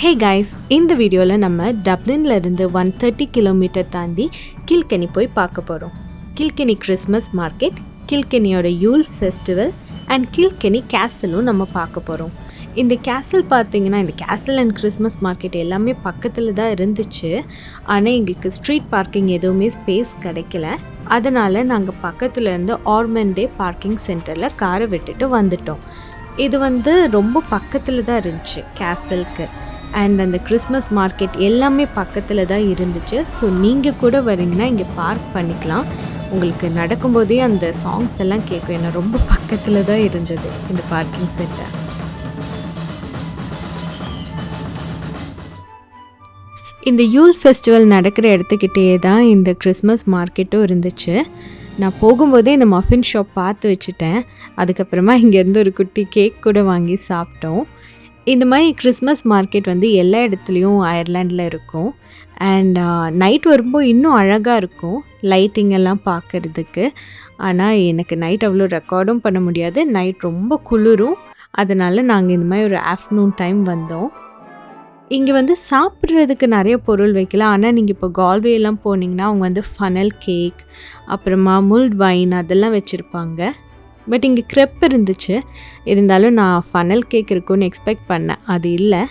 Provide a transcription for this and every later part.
Hey guys, இந்த வீடியோல நம்ம டப்ளின்ல இருந்து 130 கிலோமீட்டர் தாண்டி கில்கெனி போய் பார்க்க போறோம். கில்கெனி கிறிஸ்மஸ் மார்க்கெட், கில்கெனியோட யூல் ஃபெஸ்டிவல் அண்ட் கில்கெனி கேசலும் நம்ம பார்க்க போறோம். இந்த கேசல் பார்த்தீங்கன்னா, இந்த கேசல் அண்ட் கிறிஸ்மஸ் மார்க்கெட் எல்லாமே பக்கத்தில் தான் இருந்துச்சு. ஆனால் எங்களுக்கு ஸ்ட்ரீட் பார்க்கிங் எதுவுமே ஸ்பேஸ் கிடைக்கல. அதனால் நாங்கள் பக்கத்தில் இருந்து ஆர்மண்டே பார்க்கிங் சென்டரில் காரை விட்டுட்டு வந்துட்டோம். இது ரொம்ப பக்கத்தில் தான் இருந்துச்சு கேசலுக்கு. அண்ட் அந்த கிறிஸ்மஸ் மார்க்கெட் எல்லாமே பக்கத்தில் தான் இருந்துச்சு. ஸோ நீங்கள் கூட வரீங்கன்னா இங்கே பார்க் பண்ணிக்கலாம். உங்களுக்கு நடக்கும்போதே அந்த சாங்ஸ் எல்லாம் கேட்கும். ஏன்னா ரொம்ப பக்கத்தில் தான் இருந்தது இந்த பார்க்கிங் சென்டர். இந்த யூல் ஃபெஸ்டிவல் நடக்கிற இடத்துக்கிட்டே தான் இந்த கிறிஸ்மஸ் மார்க்கெட்டும் இருந்துச்சு. நான் போகும்போதே இந்த மஃபின் ஷாப் பார்த்து வச்சுட்டேன். அதுக்கப்புறமா இங்கேருந்து ஒரு குட்டி கேக் கூட வாங்கி சாப்பிட்டோம். இந்த மாதிரி கிறிஸ்மஸ் மார்க்கெட் எல்லா இடத்துலையும் அயர்லாண்டில் இருக்கும். அண்ட் நைட் வரும்போது இன்னும் அழகாக இருக்கும் லைட்டிங் எல்லாம் பார்க்குறதுக்கு. ஆனால் எனக்கு நைட் அவ்வளோ ரெக்கார்டும் பண்ண முடியாது. நைட் ரொம்ப குளிரும். அதனால் நாங்கள் இந்த மாதிரி ஒரு ஆஃப்டர்நூன் டைம் வந்தோம். இங்கே சாப்பிட்றதுக்கு நிறைய பொருள் வைக்கலாம். ஆனால் நீங்கள் இப்போ கால்வேலாம் போனீங்கன்னா அவங்க ஃபனல் கேக், அப்புறமா முல்ட் வைன் அதெல்லாம் வச்சுருப்பாங்க. பட் இங்கே க்ரெப் இருந்துச்சு. இருந்தாலும் நான் ஃபனல் கேக் இருக்குன்னு எக்ஸ்பெக்ட் பண்ணேன். அது இல்லை.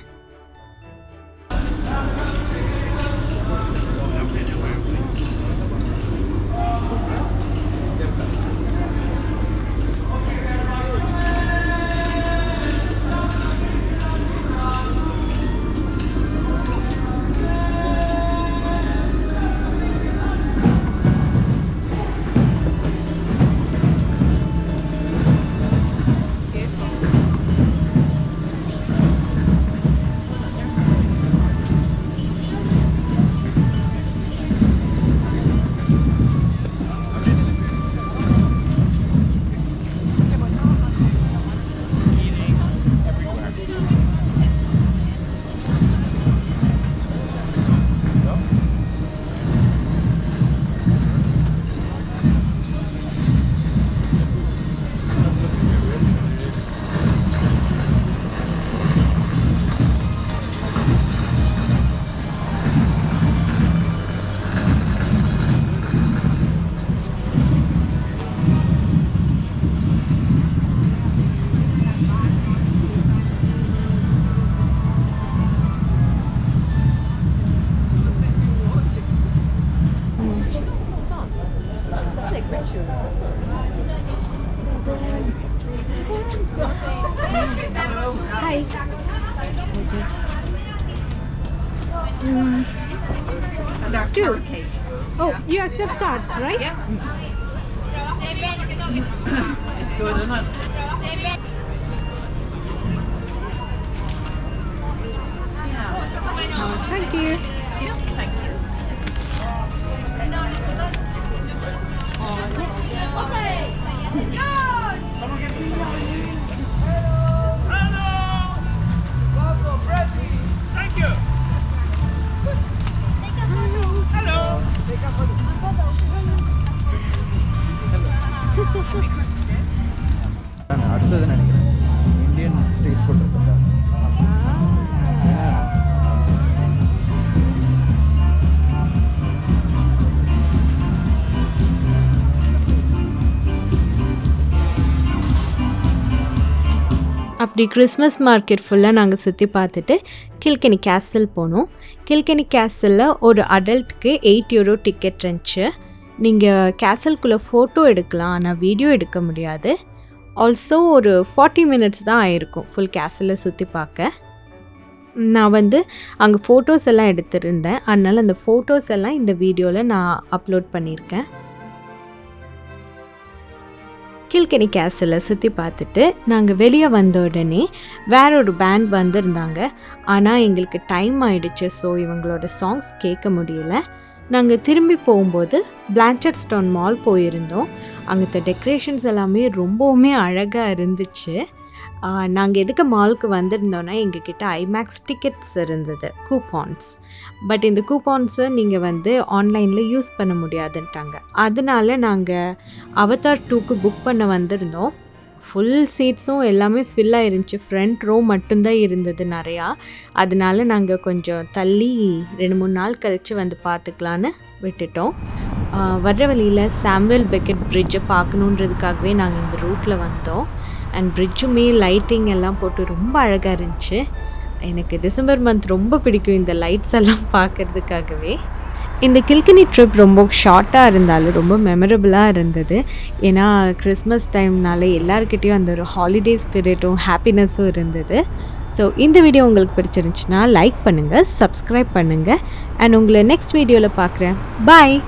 Two. Oh, you accept cards, right? Yeah. It's good, isn't it? Oh, thank you. Thank you. அடுத்தது நினைக்கிறேன் இந்தியன் ஸ்ட்ரீட் ஃபுட் இருக்குல்ல. அப்படி கிறிஸ்மஸ் மார்க்கெட் ஃபுல்லாக நாங்கள் சுற்றி பார்த்துட்டு கில்கெனி கேசல் போனோம். கில்கெனி கேசலில் ஒரு அடல்ட்டுக்கு €8 டிக்கெட் இருந்துச்சு. நீங்கள் கேசல்குள்ளே ஃபோட்டோ எடுக்கலாம், ஆனால் வீடியோ எடுக்க முடியாது. ஆல்சோ ஒரு 40 மினிட்ஸ் தான் ஆயிருக்கும் ஃபுல் கேசலில் சுற்றி பார்க்க. நான் அங்கே ஃபோட்டோஸ் எல்லாம் எடுத்திருந்தேன். அதனால் அந்த ஃபோட்டோஸ் எல்லாம் இந்த வீடியோவில் நான் அப்லோட் பண்ணியிருக்கேன். கில்கெனி கேசலை சுற்றி பார்த்துட்டு நாங்கள் வெளியே வந்த உடனே வேற ஒரு பேண்ட் வந்திருந்தாங்க. ஆனால் எங்களுக்கு டைம் ஆயிடுச்சு. ஸோ இவங்களோட சாங்ஸ் கேட்க முடியல. நாங்கள் திரும்பி போகும்போது பிளான்ச்சர்ட்ஸ்டவுன் மால் போயிருந்தோம். அங்கே டெக்கரேஷன்ஸ் எல்லாமே ரொம்பவுமே அழகாக இருந்துச்சு. நாங்கள் எதுக்கு மாலுக்கு வந்திருந்தோன்னா எங்ககிட்ட ஐமேக்ஸ் டிக்கெட்ஸ் இருந்தது, கூப்பான்ஸ். பட் இந்த கூப்பான்ஸை நீங்கள் ஆன்லைனில் யூஸ் பண்ண முடியாதுன்ட்டாங்க. அதனால நாங்கள் அவதார் 2க்கு புக் பண்ண வந்திருந்தோம். ஃபுல் சீட்ஸும் எல்லாமே ஃபில் ஆயிருந்துச்சு. ஃப்ரண்ட் ரோ மட்டும்தான் இருந்தது நிறையா. அதனால நாங்கள் கொஞ்சம் தள்ளி 2-3 நாள் கழித்து வந்து பார்த்துக்கலான்னு விட்டுட்டோம். வர்ற வழியில் சாமுவேல் பெக்கெட் பிரிட்ஜை பார்க்கணுன்றதுக்காகவே நாங்கள் இந்த ரூட்டில் வந்தோம். அண்ட் பிரிட்ஜுமே லைட்டிங் எல்லாம் போட்டு ரொம்ப அழகாக இருந்துச்சு. எனக்கு டிசம்பர் மந்த் ரொம்ப பிடிக்கும் இந்த லைட்ஸ் எல்லாம் பார்க்குறதுக்காகவே. இந்த கில்கனி ட்ரிப் ரொம்ப ஷார்ட்டாக இருந்தாலும் ரொம்ப மெமரபுளாக இருந்தது. ஏன்னா கிறிஸ்மஸ் டைம்னால எல்லாருக்கிட்டேயும் அந்த ஒரு ஹாலிடே ஸ்பிரிட்டும் ஹாப்பினஸும் இருந்தது. ஸோ இந்த வீடியோ உங்களுக்கு பிடிச்சிருந்துச்சுன்னா லைக் பண்ணுங்கள், சப்ஸ்கிரைப் பண்ணுங்கள். அண்ட் உங்களை நெக்ஸ்ட் வீடியோவில் பார்க்குறேன். பாய்.